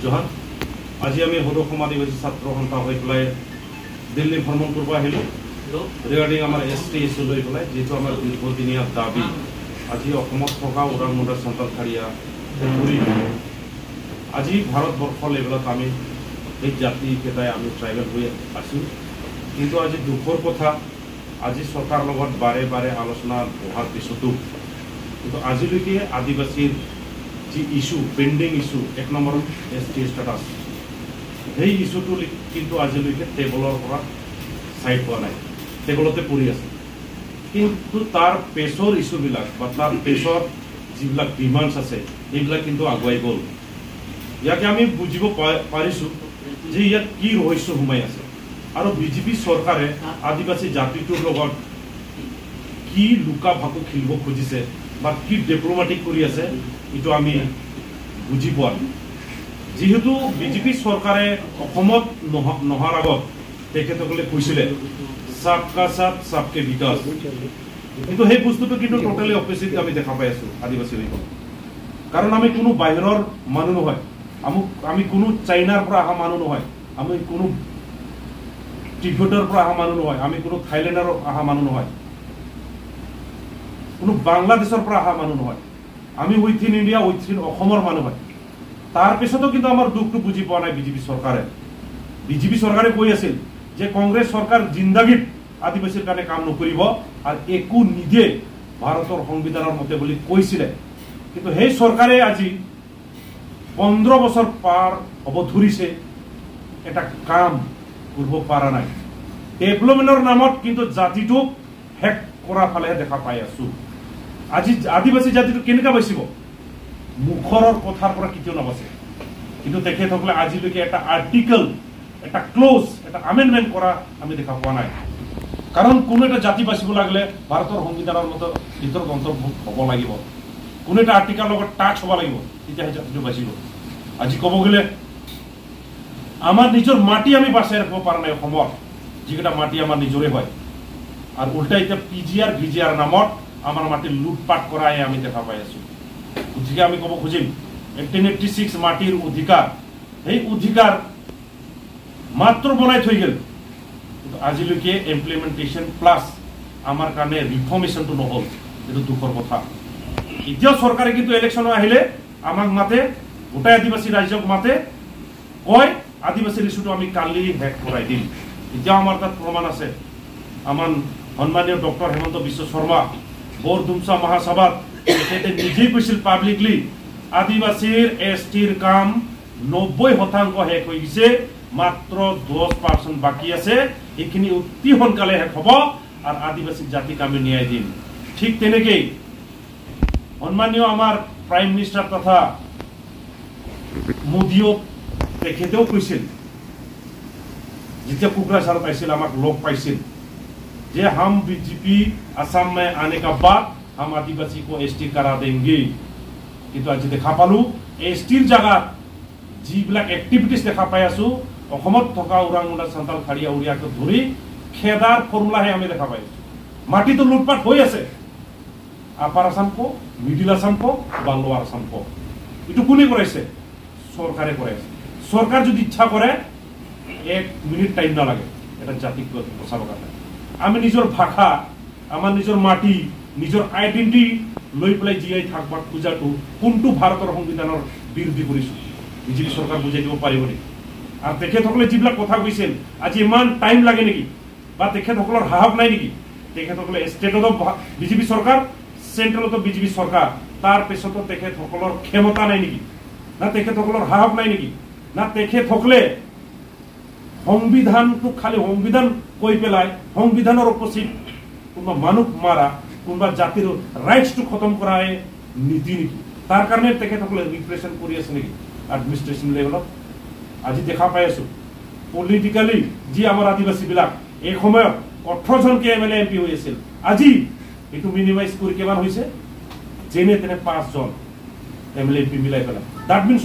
জহান আজি আমি সদৌ আদিবাসী ছাত্ৰ সন্থা হৈ পেলাই দিল্লী ভ্ৰমণ কৰিব আহিলোঁ ৰিগাৰ্ডিং আমাৰ ST ইছ্যু লৈ পেলাই যিটো আমাৰ দীৰ্ঘদিনীয়া দাবী আজি অসমত থকা ওৰাং মুণ্ডা চান্তালখাৰীয়া পুৰী আজি ভাৰতবৰ্ষ লেভেলত আমি এই জাতিকেইটাই আমি ট্ৰাইবেল হৈ আছোঁ কিন্তু আজি দুখৰ কথা আজি চৰকাৰৰ লগত বাৰে বাৰে আলোচনা বহাৰ পিছতো কিন্তু আজিলৈকে আদিবাসীৰ যি issue pending issue 1 number ST status সেই ইস্যুটো কিন্তু আজিলৈকে টেবলৰ পৰা সাইড হোৱা নাই টেবলতে পৰি আছে কিন্তু তাৰ পেছৰ ইস্যুবিলাক বা তাৰ পেছৰ যিবিলাক ডিমাণ্ডছ আছে এইবিলাক কিন্তু আগুৱাই গ'ল ইয়াকে আমি বুজিব পাৰিছোঁ যে ইয়াত কি ৰহস্য সোমাই আছে আৰু বিজেপি চৰকাৰে আদিবাসী জাতিটোৰ লগত কি লুকা ভাকু খেলিব খুজিছে বা কি ডিপ্লোমেটিক কৰি আছে এইটো আমি বুজি পোৱা যেহেতু বিজেপি চৰকাৰে অসমত নহাৰ আগত তেখেতসকলে কৈছিলে सबका साथ सबके विकास কিন্তু সেই বস্তুটো কিন্তু টোটালি অপোজিট আমি দেখা পাই আছো আদিবাসী লীগত কাৰণ আমি কোনো বাহিৰৰ মানুহ নহয় আমি কোনো চাইনাৰ পৰা অহা মানুহ নহয় আমি কোনো টিবেটৰ পৰা অহা মানুহ নহয় আমি কোনো থাইলেণ্ডৰ অহা মানুহ নহয় কোনো বাংলাদেশৰ পৰা অহা মানুহ নহয় আমি উইথিন ইণ্ডিয়া উইথিন অসমৰ মানুহ হয় তাৰ পিছতো কিন্তু আমাৰ দুখটো বুজি পোৱা নাই বিজেপি চৰকাৰে কৈ আছিল যে কংগ্ৰেছ চৰকাৰ জিন্দাগীত আদিবাসীৰ কাৰণে কাম নকৰিব আৰু একো নিদিয়ে ভাৰতৰ সংবিধানৰ মতে বুলি কৈছিলে কিন্তু সেই চৰকাৰে আজি 15 বছৰ পাৰ হ'ব ধৰিছে এটা কাম কৰিব পৰা নাই ডেভেলপমেণ্টৰ নামত কিন্তু জাতিটোক হেক কৰা ফালে দেখা পাই আছো আজি আদিবাসী জাতিটো কেনেকা বাচিব মুখৰৰ কথাৰ পৰা কেতিয়াও নাবাচে কিন্তু তেখেতসকলে আজিলৈকে এটা আৰ্টিকল এটা ক্লোজ এটা আমেন্ডমেন্ট কৰা আমি দেখা পোৱা নাই কারণ কোন একটা জাতি বাঁচিব লাগলে ভারতের সংবিধানের মতো ভিতর অন্তর্ভুক্ত হব লাগিব কোন একটা আর্টিকেল লগত টাচ হব লাগিব তেতিয়াহে জাতিটো বাঁচিব আজি কব গেলে আমার নিজের মাটি আমি বাঁচাই রাখব পারা নাই অসমৰ যিকেইটা মাটি আমাৰ নিজৰে হয় আর উল্টা এতিয়া PGR VGR নামত আমার মাটি লুটপাট করাই আমি দেখা পাই আছো গতিকে আমি কব খুঁজিম 1886 মাটির অধিকার এই অধিকার মাত্র বনাই থৈ গেল কিন্তু আজিলৈকে ইমপ্লিমেন্টেশন প্লাস আমার কারণে রিফর্মেশনটো নহল এটা দুখৰ কথা এতিয়া সরকারে কিন্তু ইলেকশন আহিলে আমাক মাতে গোটাই আদিবাসী রাজ্যক মাতে কয় আদিবাসী ইস্যুটো আমি কালি হেক কৰাই দিম এতিয়া আমাৰ তাত প্ৰমাণ আছে আমাৰ সন্মানীয় ডক্টৰ হেমন্ত বিশ্ব শৰ্মা বৰদুমছা মহাসভাত তেখেতে নিজেই কৈছিল পাব্লিকলি আদিবাসীৰ STৰ কাম 90% হেক হৈ গৈছে মাত্ৰ 10% বাকি আছে এইখিনি অতি সোনকালে শেষ হ'ব আৰু আদিবাসী জাতিক আমি ন্যায় দিম ঠিক তেনেকৈ সন্মানীয় আমাৰ প্ৰাইম মিনিষ্টাৰ তথা মোদীও তেখেতেও কৈছিল যেতিয়া কোকৰাঝাৰত আহিছিল আমাক লগ পাইছিল যে हम बीजेपी असम में आने का बाद हम आदिवासी को ST करा देंगे কিন্তু আজি দেখা পালো STৰ জায়গাত যিবিলাক এক্টিভিটিজ দেখা পাই আছো অসমত থকা ওৰাং মুণ্ডা চান্তালখাৰীয়া উৰিয়াকে ধৰি খেদাৰ ফৰ্মুলাহে আমি দেখা পাই মাটি তো লুটপাট হৈ আছে আপাৰ আসাম কো মিডিল আসাম কো বা লোৱাৰ আসাম কো এটো কোনে কৰাইছে সৰকাৰে কৰাইছে সৰকাৰ যদি ইচ্ছা কৰে 1 মিনিট টাইম না লাগে এটা জাতিক বচাবৰ কাৰণে আমি নিজৰ ভাষা আমাৰ নিজৰ মাটি নিজৰ আইডেন্টিটি লৈ পেলাই জিয়াই থাকবা খোজাটো কোনটো ভাৰতৰ সংবিধানৰ বিৰোধী কৰিছো বিজেপি সৰকাৰ বুঝাই দিব পাৰিব নেকি আর তেখেতসকলে যিবিলাক কথা কৈছিল আজি ইমান টাইম লাগে নেকি বা তেখেতসকলৰ সাহস নাই নেকি তেখেতসকলে ষ্টেটত বিজেপি সৰকাৰ সেন্ট্ৰেলত বিজেপি সৰকাৰ তাৰ পিছতো তেখেতসকলৰ ক্ষমতা নাই নেকি না তেখেতসকলৰ সাহস নাই নেকি না তেখেতসকলে সংবিধানটো খালি সংবিধান কৈ পেলাই সংবিধানৰ অপোজিট কোনোবা মানুহ মাৰা কোনোবা জাতিৰ ৰাইটছটো খতম কৰাই নীতি নেকি তাৰ কাৰণে তেখেতসকলে ৰিপ্ৰেজেন্ট কৰি আছে নেকি এডমিনিষ্ট্ৰেশ্যন লেভেলত আজি দেখা পাই আছো পলিটিক্যালি যি আমাৰ আদিবাসী বিলাক এই সময়ত 18 জনকে MLA MP হৈ আছিল আজি এটো মিনিমাইজ কৰি কিমান হৈছে যেনে তেনে 5 জন MLA MP মিলাই পেলাই দ্যাট মিন্স